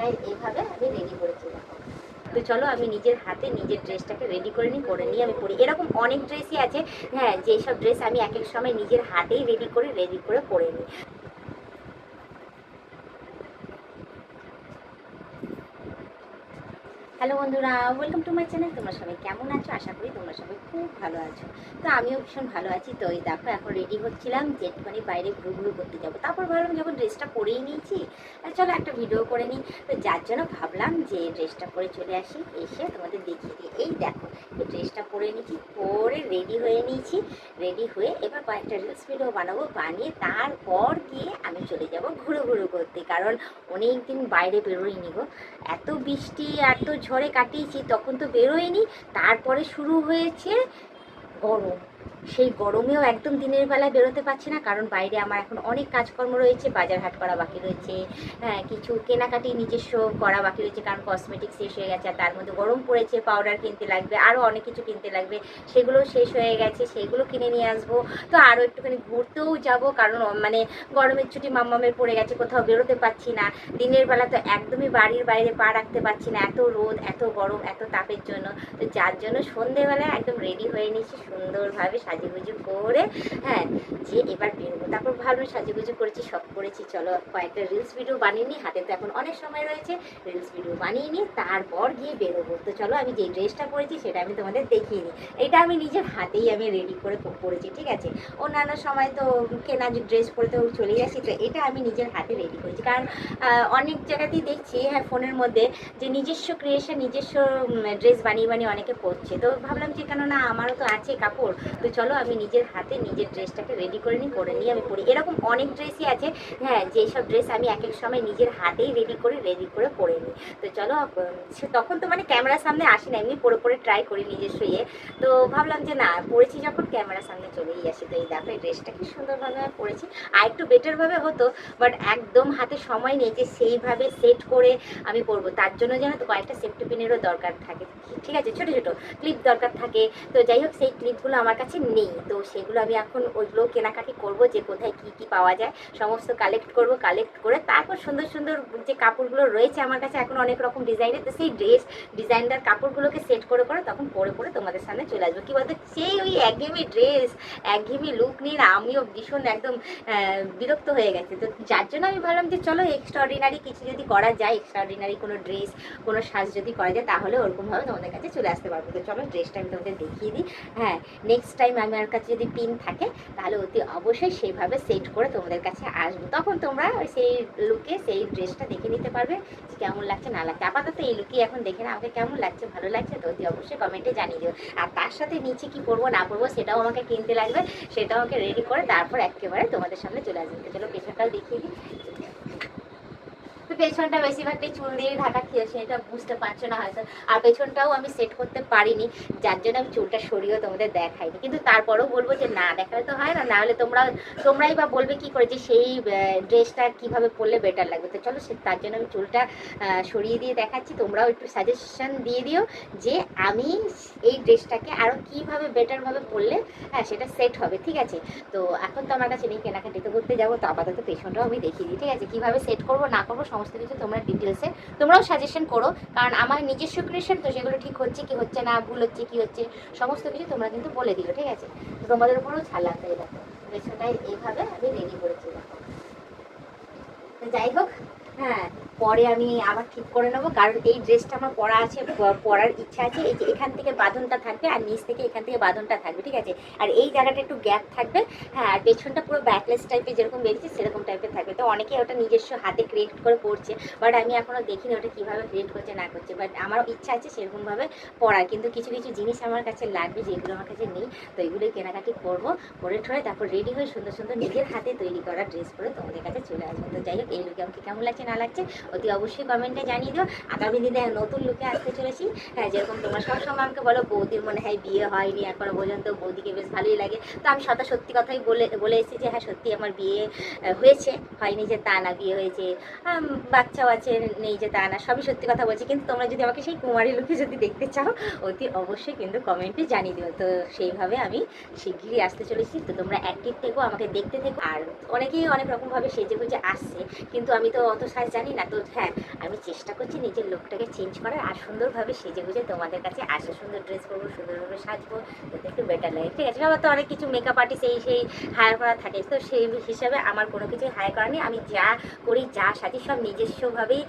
পেছনটায় এইভাবে আমি রেডি করেছি। তো চলো আমি নিজের হাতে নিজের ড্রেসটাকে রেডি করে নিই, করে নিয়ে আমি পরি। এরকম অনেক ড্রেসই আছে, হ্যাঁ, যেসব ড্রেস আমি এক এক সময় নিজের হাতেই রেডি করে পরে নিই। হ্যালো বন্ধুরা, ওয়েলকাম টু মাই চ্যানেল। তোমরা সবাই কেমন আছো? আশা করি তোমরা সবাই খুব ভালো আছো। তো আমিও ভীষণ ভালো আছি। তো এই দেখো এখন রেডি হচ্ছিলাম যে একটুখানি বাইরে ঘুরু করতে যাবো। তারপর ভাবলাম যখন ড্রেসটা পরেই নিয়েছি, চলো একটা ভিডিও করে নিই। তো যার জন্য ভাবলাম যে ড্রেসটা পরে চলে আসি, এসে তোমাদের দেখিয়ে দিই। এই দেখো এই ড্রেসটা পরে নিয়েছি, পরে রেডি হয়ে নিয়েছি। রেডি হয়ে এবার কয়েকটা রিলস ভিডিও বানাবো, বানিয়ে তারপর গিয়ে আমি চলে যাব ঘুরু করতে। কারণ অনেক দিন বাইরে বেরোইনি গো, এত বৃষ্টি এত ঝড়ে কাটিয়েছি, তখন তো বেরোয়নি। তারপরে শুরু হয়েছে গরম, সেই গরমেও একদম দিনের বেলায় বেরোতে পারছি না, কারণ বাইরে আমার এখন অনেক কাজকর্ম রয়েছে, বাজার হাট করা বাকি রয়েছে, হ্যাঁ কিছু কেনাকাটি নিজস্ব করা বাকি রয়েছে, কারণ কসমেটিক্স শেষ হয়ে গেছে। আর তার মধ্যে গরম পড়েছে, পাউডার কিনতে লাগবে, আরও অনেক কিছু কিনতে লাগবে, সেগুলো শেষ হয়ে গেছে, সেগুলো কিনে নিয়ে আসবো। তো আরও একটুখানি ঘুরতেও যাব, কারণ মানে গরমের ছুটি মাম্মামের পড়ে গেছে, কোথাও বেরোতে পারছি না। দিনের বেলা তো একদমই বাড়ির বাইরে পা রাখতে পারছি না, এত রোদ এত গরম এত তাপের জন্য। তো যার জন্য সন্ধেবেলায় একদম রেডি হয়ে নিয়েছি সুন্দরভাবে সাজুগুজু করে, হ্যাঁ, যে এবার বেরোবো। তারপর ভালো সাজুগুজু করেছি, সব করেছি, চলো কয়েকটা রিলস ভিডিও বানিয়ে নিই, হাতে তো এখন অনেক সময় রয়েছে, রিলস ভিডিও বানিয়ে নিই, তারপর গিয়ে বেরোবো। তো চলো আমি যে ড্রেসটা পরেছি সেটা আমি তোমাদের দেখিয়ে নিই। এটা আমি নিজের হাতেই আমি রেডি করে পরেছি, ঠিক আছে। অন্যান্য সময় তো কেনা ড্রেস পরে তো চলেই আসি, তো এটা আমি নিজের হাতে রেডি করেছি। কারণ অনেক জায়গাতেই দেখছি, হ্যাঁ, ফোনের মধ্যে যে নিজস্ব ক্রিয়েশন, নিজস্ব ড্রেস বানিয়ে অনেকে পরছে। তো ভাবলাম যে কেননা আমারও তো আছে কাপড়, তো চলো আমি নিজের হাতে নিজের ড্রেসটাকে রেডি করে নিই, করে নিয়ে আমি পরি। এরকম অনেক ড্রেসই আছে, হ্যাঁ, যেসব ড্রেস আমি এক এক সময় নিজের হাতেই রেডি করে পরে নিই। তো চলো তখন তো মানে ক্যামেরার সামনে আসি না, এমনি পরে ট্রাই করি নিজস্ব ইয়ে। তো ভাবলাম যে না, পরেছি যখন ক্যামেরার সামনে চলেই আসি। তো এই দেখো এই ড্রেসটা কি সুন্দরভাবে আমি পরেছি। আর একটু বেটারভাবে হতো, বাট একদম হাতে সময় নেই যে সেইভাবে সেট করে আমি পরবো। তার জন্য যেন তো কয়েকটা সেফটি পিনেরও দরকার থাকে, ঠিক আছে, ছোটো ছোটো ক্লিপ দরকার থাকে। তো যাই হোক সেই ক্লিপগুলো আমার কাছে নেই, তো সেগুলো আমি এখন ওইগুলো কেনাকাটি করব, যে কোথায় কী কী পাওয়া যায় সমস্ত কালেক্ট করব। কালেক্ট করে তারপর সুন্দর সুন্দর যে কাপড়গুলো রয়েছে আমার কাছে এখন অনেক রকম ডিজাইনের, তো সেই ড্রেস ডিজাইনদার কাপড়গুলোকে সেট করে তখন পরে তোমাদের সামনে চলে আসবো। কী বলতো, সেই ওই একঘেয়েমি ড্রেস একঘেয়েমি লুক নিয়ে না আমিও ভীষণ একদম বিরক্ত হয়ে গেছে। তো যার জন্য আমি ভাবলাম যে চলো এক্সট্রাঅর্ডিনারি কিছু যদি করা যায়, এক্সট্রাঅর্ডিনারি কোনো ড্রেস কোনো সাজ যদি করা যায়, তাহলে ওরকমভাবে তোমাদের কাছে চলে আসতে পারবো। তো চলো ড্রেসটা আমি তোমাদের দেখিয়ে দিই। হ্যাঁ, নেক্সট টাইম আমার কাছে যদি পিন থাকে তাহলে অতি অবশ্যই সেইভাবে সেট করে তোমাদের কাছে আসবো, তখন তোমরা সেই লুকে সেই ড্রেসটা দেখে নিতে পারবে যে কেমন লাগছে না লাগছে। আপাতত এই লুকই এখন দেখে না আমাকে কেমন লাগছে, ভালো লাগছে তো অতি অবশ্যই কমেন্টে জানিয়ে দিও। আর তার সাথে নিচে কি পরবো না পরবো সেটাও আমাকে কিনতে লাগবে, সেটাও আমাকে রেডি করে তারপর একেবারে তোমাদের সামনে চলে আসবে। তো চলো পেছনটাও দেখিয়ে দিই। তো পেছনটা বেশিরভাগটাই চুল দিয়ে ঢাকা খেয়েছে, এটা বুঝতে পারছো না হয়তো। আর পেছনটাও আমি সেট করতে পারিনি, যার জন্য আমি চুলটা সরিয়েও তোমাদের দেখাইনি। কিন্তু তারপরেও বলবো যে না দেখালে তো হয় না, নাহলে তোমরাই বা বলবে কি করে যে সেই ড্রেসটা কিভাবে পরলে বেটার লাগবে। তো চলো তার জন্য আমি চুলটা সরিয়ে দিয়ে দেখাচ্ছি, তোমরাও একটু সাজেশন দিয়ে দিও যে আমি এই ড্রেসটাকে আরও কীভাবে বেটারভাবে পরলে হ্যাঁ সেটা সেট হবে, ঠিক আছে। তো এখন তো আমার কাছে নেই, কেনাকাটি তো করতে যাবো, তো আপাতত পেছনটাও আমি দেখিয়ে দিই, ঠিক আছে, কীভাবে সেট করবো না করবো সমস্ত কিছু তোমরা ডিটেলসে তোমরাও সাজেশন করো। কারণ আমার নিজস্ব ক্রিয়েশন তো, সেগুলো ঠিক হচ্ছে কি হচ্ছে না, ভুল হচ্ছে কি হচ্ছে সমস্ত কিছু তোমরা কিন্তু বলে দিও, ঠিক আছে। তো তোমাদের উপরেও ছাড় লাগবে। দেখো পেছনটায় এইভাবে আমি রেডি করেছি, দেখো। তো যাই হোক, হ্যাঁ, পরে আমি আবার ঠিক করে নেবো, কারণ এই ড্রেসটা আমার পরা আছে, পরার ইচ্ছা আছে। এই যে এখান থেকে বাঁধনটা থাকবে আর নিচ থেকে এখান থেকে বাঁধনটা থাকবে, ঠিক আছে। আর এই জায়গাটা একটু গ্যাপ থাকবে, হ্যাঁ, আর পেছনটা পুরো ব্যাকলেস টাইপের যেরকম বেরিয়েছে সেরকম টাইপের থাকবে। তো অনেকে ওটা নিজস্ব হাতে ক্রিয়েট করে পড়ছে, বাট আমি এখনও দেখিনি ওটা কীভাবে ক্রিয়েট করছে না করছে। বাট আমারও ইচ্ছা আছে সেরকমভাবে পরার, কিন্তু কিছু কিছু জিনিস আমার কাছে লাগবে যেগুলো আমার কাছে নেই। তো এগুলোই কেনাকাটি করবো, করে ঠরে তারপর রেডি হয়ে সুন্দর সুন্দর নিজের হাতে তৈরি করা ড্রেস পরে তোমাদের কাছে চলে আসবো। তো যাই হোক এই লুকে আমাকে কেমন লাগছে না লাগছে অতি অবশ্যই কমেন্টে জানিয়ে দিও। আগামী দিনে নতুন লুকে আসতে চলেছি, হ্যাঁ, যেরকম তোমরা সবসময় আমাকে বলো বৌদির মনে হয় বিয়ে হয়নি এখনো পর্যন্ত, বৌদিকে বেশ ভালোই লাগে। তো আমি সত্যি কথাই বলে এসেছি যে হ্যাঁ সত্যি আমার বিয়ে হয়েছে, হয়নি যে তা না, বিয়ে হয়েছে, বাচ্চাও আছে, নেই যে তা না, সবই সত্যি কথা বলছি। কিন্তু তোমরা যদি আমাকে সেই কুমারী লুকে যদি দেখতে চাও অতি অবশ্যই কিন্তু কমেন্টে জানিয়ে দিও। তো সেইভাবে আমি শিগগিরই আসতে চলেছি। তো তোমরা অ্যাক্টিভ থেকো, আমাকে দেখতে থেকো। আর অনেকেই অনেক রকমভাবে সেজে গুজে আসছে, কিন্তু আমি তো অত সাজ জানি না, তো হ্যাঁ আমি চেষ্টা করছি নিজের লুকটাকে চেঞ্জ করার আর সুন্দরভাবে সেজে গুজে তোমাদের কাছে আসে, সুন্দর ড্রেস পরবো, সুন্দরভাবে সাজবো, যাতে একটু বেটার লাগে, ঠিক আছে? সবার তো অনেক কিছু মেকআপ আর্টিস্ট সেই হায়ার করা থাকে, তো সেই হিসাবে আমার কোনো কিছুই হায়ার করা নেই। আমি যা করি যা সাজি সব নিজস্বভাবেই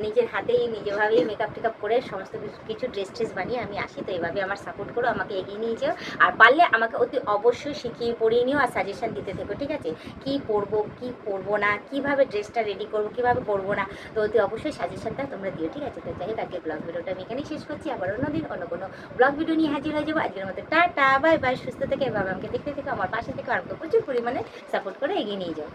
নিজের হাতেই নিজেভাবেই মেকআপ টেকআপ করে সমস্ত কিছু ড্রেস ট্রেস বানিয়ে আমি আসি। তো এইভাবে আমার সাপোর্ট করো, আমাকে এগিয়ে নিয়ে যাও, আর পারলে আমাকে অতি অবশ্যই শিখিয়ে পড়িয়ে নিও আর সাজেশন দিতে থেকো, ঠিক আছে? কী পরবো কী পরবো না, কীভাবে ড্রেসটা রেডি করবো কীভাবে করবো না, তো অতি অবশ্যই সাজেশনটা তোমরা দিও, ঠিক আছে? তো যাই হোক আজকে ব্লগ ভিডিওটা আমি এখানেই শেষ করছি, আবার অন্যদিন অন্য কোনো ব্লগ ভিডিও নিয়ে হাজির হয়ে যাবো। আজকের মতো টাটা বাই বাই, সুস্থ থেকে এভাবে আমাকে দেখতে থেকে আমার পাশে থেকে আর প্রচুর পরিমাণে সাপোর্ট করে এগিয়ে নিয়ে যাও।